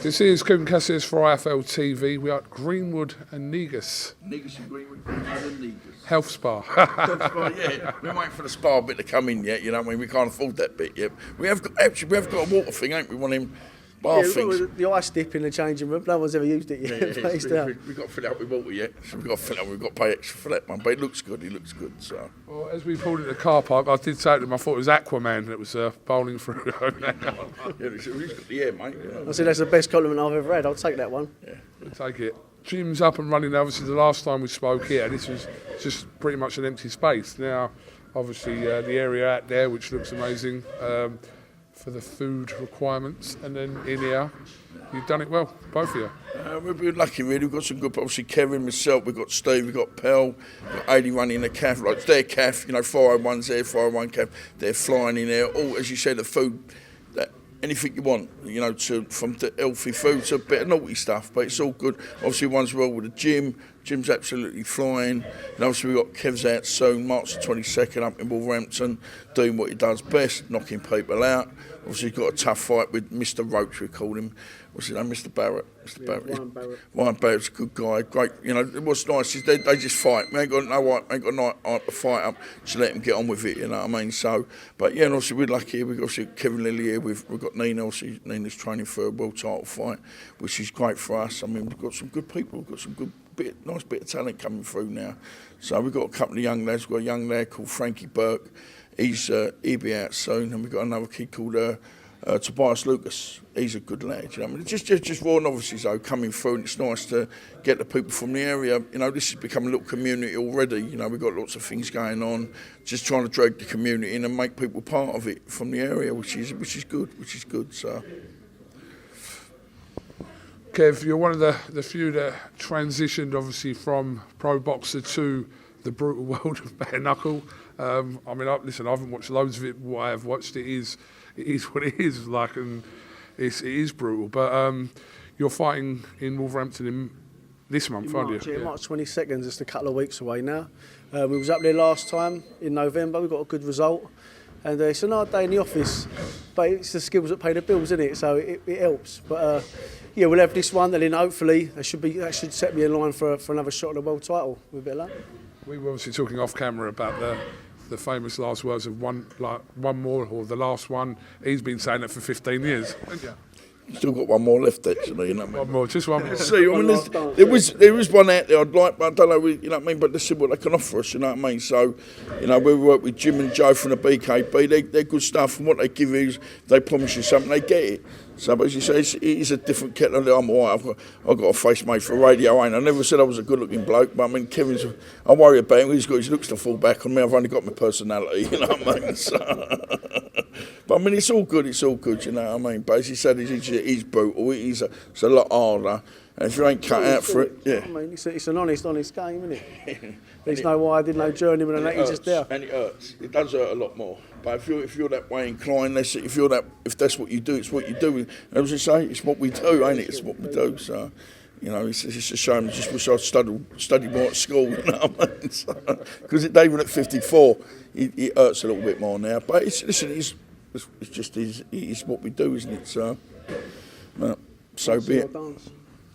This is Kugan Cassius for IFLTV. We are at Greenwood and Negus. Negus and Greenwood, Greenwood and Negus. Health spa. Health spa, yeah. We're waiting for the spa bit to come in yet, you know what I mean? We can't afford that bit yet. We have got a water thing, ain't we? One of them bar things. The ice dip in the changing room. No one's ever used it yet. We've got to fill it up with water yet. So we've got to fill it up. We've got to pay extra for that one. But it looks good. So. Well, as we pulled into the car park, I did say to him, I thought it was Aquaman that was bowling through. Yeah, he's got the air, mate. You know. I said that's the best compliment I've ever had. I'll take that one. Yeah. We'll take it. Gym's up and running. Obviously, the last time we spoke here, this was just pretty much an empty space. Now, obviously, the area out there, which looks amazing for the food requirements, and then in here, you've done it well, both of you. We've been lucky, really. We've got some good, obviously, Kevin, myself, we've got Steve, we've got Pell, we've got Adi running the CAF, like their CAF, you know, 401's there, 401 CAF, they're flying in there. All, as you said, the food, anything you want, you know, from the healthy food to a bit of naughty stuff, but it's all good. Obviously, one's well with the gym. Gym's absolutely flying. And obviously, we've got Kev's out soon, March the 22nd, up in Wolverhampton, doing what he does best, knocking people out. Obviously, he's got a tough fight with Mr. Roach, we call him. What's his name? Mr. Barrett. Ryan Barrett's a good guy. Great. You know, what's nice is they just fight. We ain't got no right to fight up. Just let them get on with it. You know what I mean? So, but yeah, and obviously we're lucky. We've got obviously Kevin Lilly here. We've got Nina. Obviously, Nina's training for a world title fight, which is great for us. I mean, we've got some good people. We've got some good nice bit of talent coming through now. So we've got a couple of young lads. We've got a young lad called Frankie Burke. He'll be out soon, and we've got another kid called Tobias Lucas. He's a good lad, you know. I mean, just raw novices though coming through, and it's nice to get the people from the area. You know, this has become a little community already. You know, we've got lots of things going on, just trying to drag the community in and make people part of it from the area, which is good. So. Kev, you're one of the few that transitioned, obviously, from pro boxer to the brutal world of bare knuckle. I mean, listen, I haven't watched loads of it. What I have watched, it is what it is like, and it is brutal. But you're fighting in Wolverhampton this month, aren't you? Yeah, March 22nd, just a couple of weeks away now. We was up there last time in November. We got a good result, and it's another day in the office. But it's the skills that pay the bills, isn't it? So it helps. But yeah, we'll have this one, and then hopefully that should set me in line for another shot at the world title with a bit of luck. We were obviously talking off camera about the famous last words of one more, or the last one. He's been saying it for 15 years. Yeah. Still got one more left, actually. You know what I mean? One more, just one more. See, I mean, there is one out there I'd like, but I don't know. You know what I mean? But let's see what they can offer us. You know what I mean? So, you know, we work with Jim and Joe from the BKB. They're good stuff, and what they give is they promise you something, they get it. So, but as you say, it is a different kettle. I'm all right. I've got a face made for radio, ain't I? Never said I was a good-looking bloke, but I mean, I worry about him. He's got his looks to fall back on me. I've only got my personality, you know what I mean? So, but I mean, it's all good, you know what I mean? But as you said, he's brutal. It's a lot harder. And if you ain't cut out for it, yeah. I mean, it's an honest game, isn't it? There's no why I did no journeyman and that, he's just there. And it hurts. It does hurt a lot more. But if you're that way inclined, if that's what you do, it's what you do. And as I say, it's what we do, ain't it? It's what we do. So, you know, it's a shame. I just wish I'd studied more at school, you know what I mean? Because even at 54, it hurts a little bit more now. But it's what we do, isn't it? So, so be it.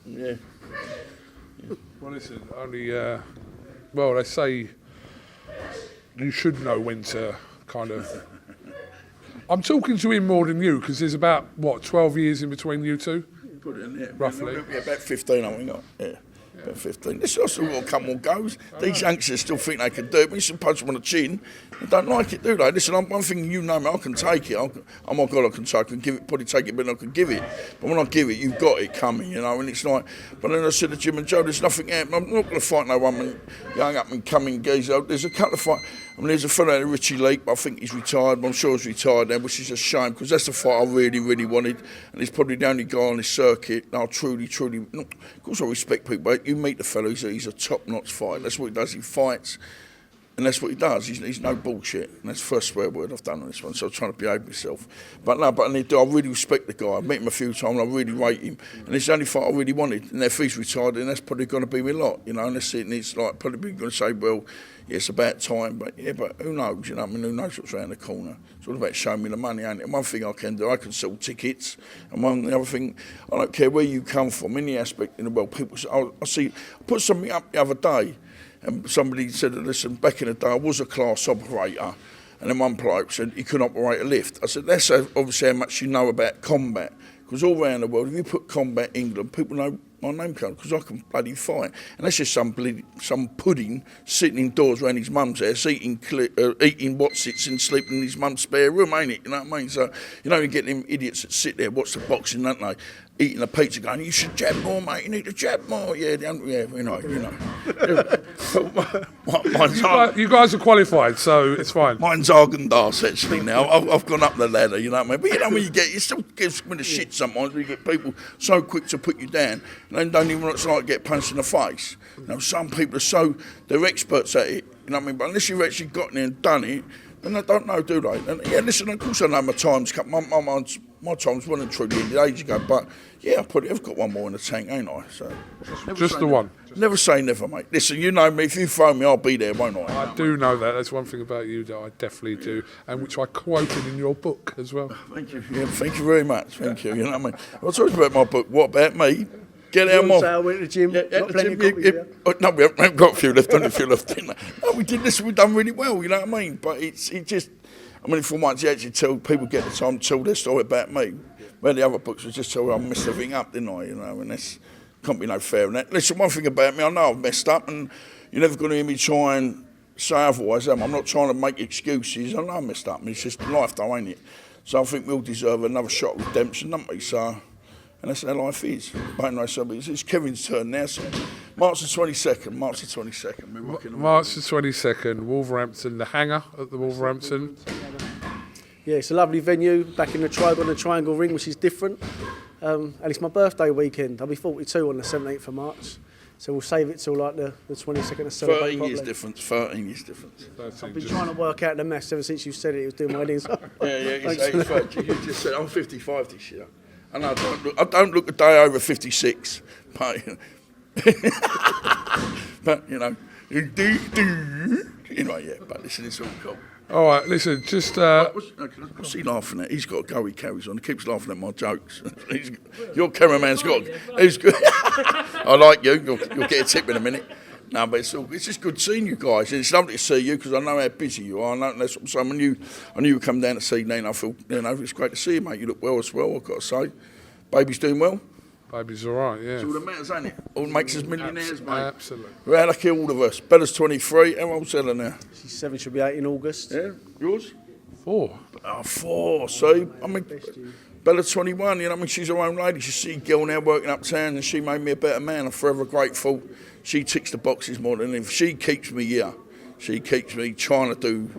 Yeah. Well, listen, well, they say you should know when to kind of. I'm talking to him more than you because there's about 12 years in between you two. Put it in there. Roughly. Yeah, about 15, I think. Yeah. About 15. This also got a couple more goes. These youngsters still think they can do it, but you should punch them on the chin. They don't like it, do they? Listen, one thing you know me, I can take it. Oh my God, I can give it, probably take it, but I can give it. But when I give it, you've got it coming, you know, and it's like, but then I said to Jim and Joe, there's nothing out. I'm not going to fight no one young up and coming geezer. There's a couple of fights. I mean, there's a fellow named Richie Leake, but I think he's retired. But I'm sure he's retired now, which is a shame because that's the fight I really, really wanted. And he's probably the only guy on this circuit. And I truly, of course I respect people, but you meet the fellow, he's a top-notch fighter. That's what he does. He fights And that's what he does. He's no bullshit. And that's the first swear word I've done on this one, so I'm trying to behave myself. But no, I really respect the guy. I've met him a few times and I really rate him. And it's the only fight I really wanted. And if he's retired, then that's probably going to be my lot, you know. And that's it. And it's like probably going to say, well, yeah, it's about time. But yeah, but who knows, you know? I mean, who knows what's around the corner? It's all about showing me the money, ain't it? One thing I can do, I can sell tickets. And the other thing, I don't care where you come from, any aspect in the world. People say, I put something up the other day. And somebody said, listen, back in the day, I was a class operator. And then one bloke said, he couldn't operate a lift. I said, that's obviously how much you know about combat. Because all around the world, if you put combat England, people know my name comes because I can bloody fight. And that's just some pudding sitting indoors around his mum's house, eating what's-its and sleeping in his mum's spare room, ain't it? You know what I mean? So, you know, you get them idiots that sit there, watch the boxing, don't they? Eating a pizza going, you should jab more, mate, you need to jab more. Yeah, you know. You guys are qualified, so it's fine. Mine's Argendas, actually, now. I've gone up the ladder, you know what I mean? But you know, when you still gives me the shit sometimes, when you get people so quick to put you down, and they don't even know what it's like to get punched in the face. You know, some people are they're experts at it, you know what I mean? But unless you've actually got in there and done it, then they don't know, do they? And yeah, listen, of course I know my time's come. My time's well and truly ended ages ago, but yeah, I probably have got one more in the tank, ain't I? So just the one. Never say never, mate. Listen, you know me. If you phone me, I'll be there, won't I? I do know that. That's one thing about you that I definitely do, and which I quoted in your book as well. Thank you. Yeah, thank you very much. Thank you. You know what I mean? I'll talk about my book. What about me? Get out more. I went to the gym. No, we haven't got a few left. Only a few left. No, we did this. We've done really well. You know what I mean? But it just. I mean, for once, you actually tell people get the time to tell their story about me. Where the other books was just tell I messed everything up, didn't I? You know, and that's can't be no fair in that. Listen, one thing about me, I know I've messed up, and you're never going to hear me try and say otherwise. I'm not trying to make excuses. I know I messed up, and it's just life, though, ain't it? So I think we all deserve another shot of redemption, don't we? So, and that's how life is. But anyway, so it's Kevin's turn now. So March the 22nd. March the 22nd. March the 22nd. Wolverhampton, the Hangar at the Wolverhampton. Yeah, it's a lovely venue, back in the Triangle Ring, which is different. And it's my birthday weekend. I'll be 42 on the 17th of March. So we'll save it till like the 22nd to celebrate 13 years difference, 13 years difference. I've been trying to work out the mess ever since you said it was doing my weddings. You just said, I'm 55 this year. And I don't look a day over 56. But, but you know, anyway, yeah, but listen, it's all cool. All right, listen, just... What's he laughing at? He's got to go, he carries on. He keeps laughing at my jokes. Your cameraman's got... He's good. I like you. You'll get a tip in a minute. No, but it's just good seeing you guys. It's lovely to see you because I know how busy you are. I know that's what I'm saying. I knew you'd come down to see me, and I feel, you know, it's great to see you, mate. You look well as well, I've got to say. Baby's doing well? Baby's all right, yeah. It's all that matters, ain't it? All makes us millionaires, mate. Absolutely. We're out lucky, all of us. Bella's 23. How old's Ella now? She's 7, she'll be 8 in August. Yeah, yours? 4. Oh, 4. See, I mean, Bella's 21. You know, I mean, she's her own lady. She's a city girl now working uptown, and she made me a better man. I'm forever grateful. She ticks the boxes more than if she keeps me here. She keeps me trying to do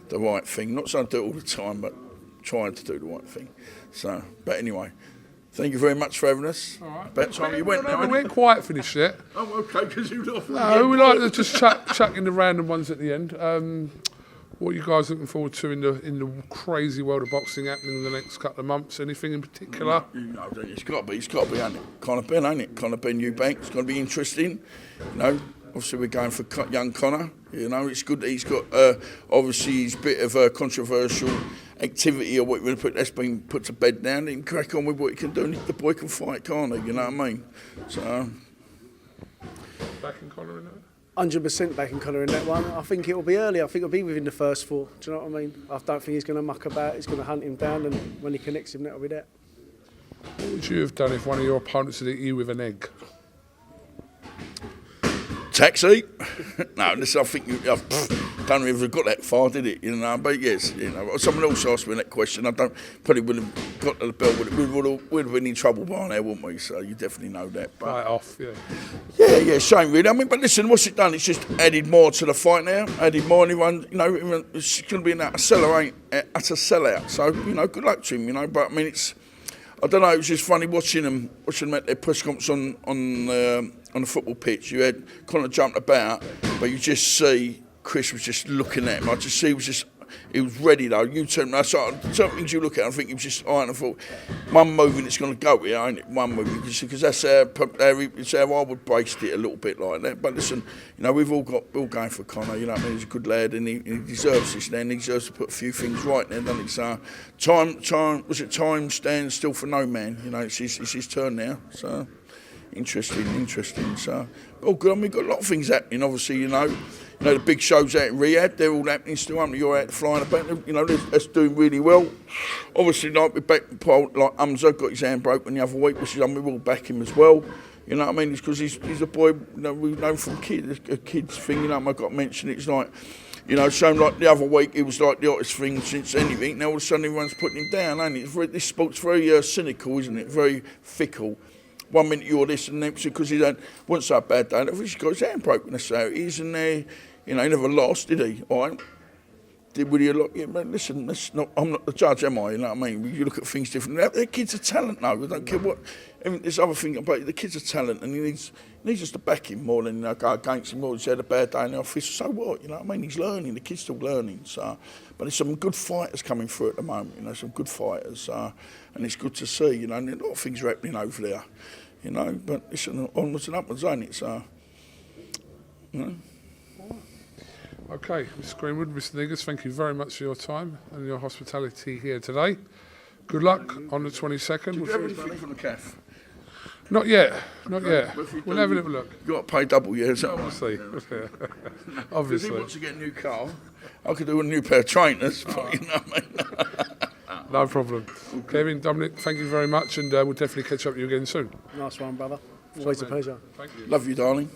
the right thing. Not saying I do it all the time, but trying to do the right thing. So, but anyway. Thank you very much for having us. All right. About time you went now. We ain't quite finished yet. Oh, okay, because you're off. No, we like to just chuck in the random ones at the end. What are you guys looking forward to in the crazy world of boxing happening in the next couple of months? Anything in particular? No, it's got to be, ain't it? Conor Benn, ain't it? Conor Benn, Eubank. It's going to be interesting. You know, obviously we're going for young Conor. You know, it's good that he's got obviously his bit of a controversial activity or what we're going to put that's been put to bed now, and he can crack on with what he can do, and the boy can fight, can't he? You know what I mean? So backing Conor in that? 100% backing Conor in that one. I think it'll be early. I think it'll be within the first 4. Do you know what I mean? I don't think he's going to muck about. He's going to hunt him down, and when he connects him, that'll be that. What would you have done if one of your opponents had hit you with an egg? Taxi? No, listen, I think I don't even got that far, did it? You know, but yes, you know, someone else asked me that question. I probably would have got to the bell, but we would have been in trouble by now, wouldn't we? So you definitely know that. But right off, yeah. Yeah, shame really. I mean, but listen, what's it done? It's just added more to the fight now. Added more. Anyone, you know, it's going to be an utter sellout. So you know, good luck to him. You know, but I mean, I don't know. It was just funny watching them at their press conference on the football pitch. You had Conor jumped about, but you just see Chris was just looking at him. I just see he was ready though. You turned. Some things you look at, I think he was just eyeing. I thought, one moving, it's going to go here, ain't it? One moving, because that's it's how I would brace it a little bit like that. But listen, you know, we're all going for Connor. You know what I mean? He's a good lad, and he deserves this. Then he deserves to put a few things right there, doesn't he? So time stands still for no man. You know, it's his turn now. So interesting. So all good. I mean, we've got a lot of things happening. Obviously, you know, the big shows out in Riyadh, they're all happening still, aren't they? You're out flying about, you know, that's doing really well. Obviously, like we're back, like Umza got his hand broken the other week, which is, I mean, we'll back him as well. You know what I mean? It's because he's a boy, you know, we've known from a kid's thing, you know, I got to mention it. It's like, you know, so like the other week, it was like the hottest thing since anything. Now all of a sudden, everyone's putting him down, ain't it? This sport's very cynical, isn't it? Very fickle. 1 minute you're this and next, because he wasn't so bad day. He's got his hand broken, that's how it is, and you know, he never lost, did he? All right. Did really a lot. Yeah, but listen, I'm not the judge, am I? You know what I mean? You look at things differently. The kid's a talent, though. I don't care what. I mean, this other thing about the kid's a talent, and he needs us to back him more than, you know, go against him. Or he's had a bad day in the office. So what? You know what I mean? He's learning. The kid's still learning. So, but there's some good fighters coming through at the moment. You know, some good fighters, and it's good to see. You know, and a lot of things are happening over there. You know, but it's onwards and upwards, ain't it? So, you know. Okay, Mr. Greenwood, Mr. Negus, thank you very much for your time and your hospitality here today. Good luck on the 22nd. Did you have anything from the calf? Not yet. We'll have a little look. You've got to pay double, yeah? Obviously. If he wants to get a new car, I could do a new pair of trainers, but you know what I mean? No problem. Kevin, Dominic, thank you very much, and we'll definitely catch up with you again soon. Nice one, brother. Always a pleasure. Thank you. Love you, darling.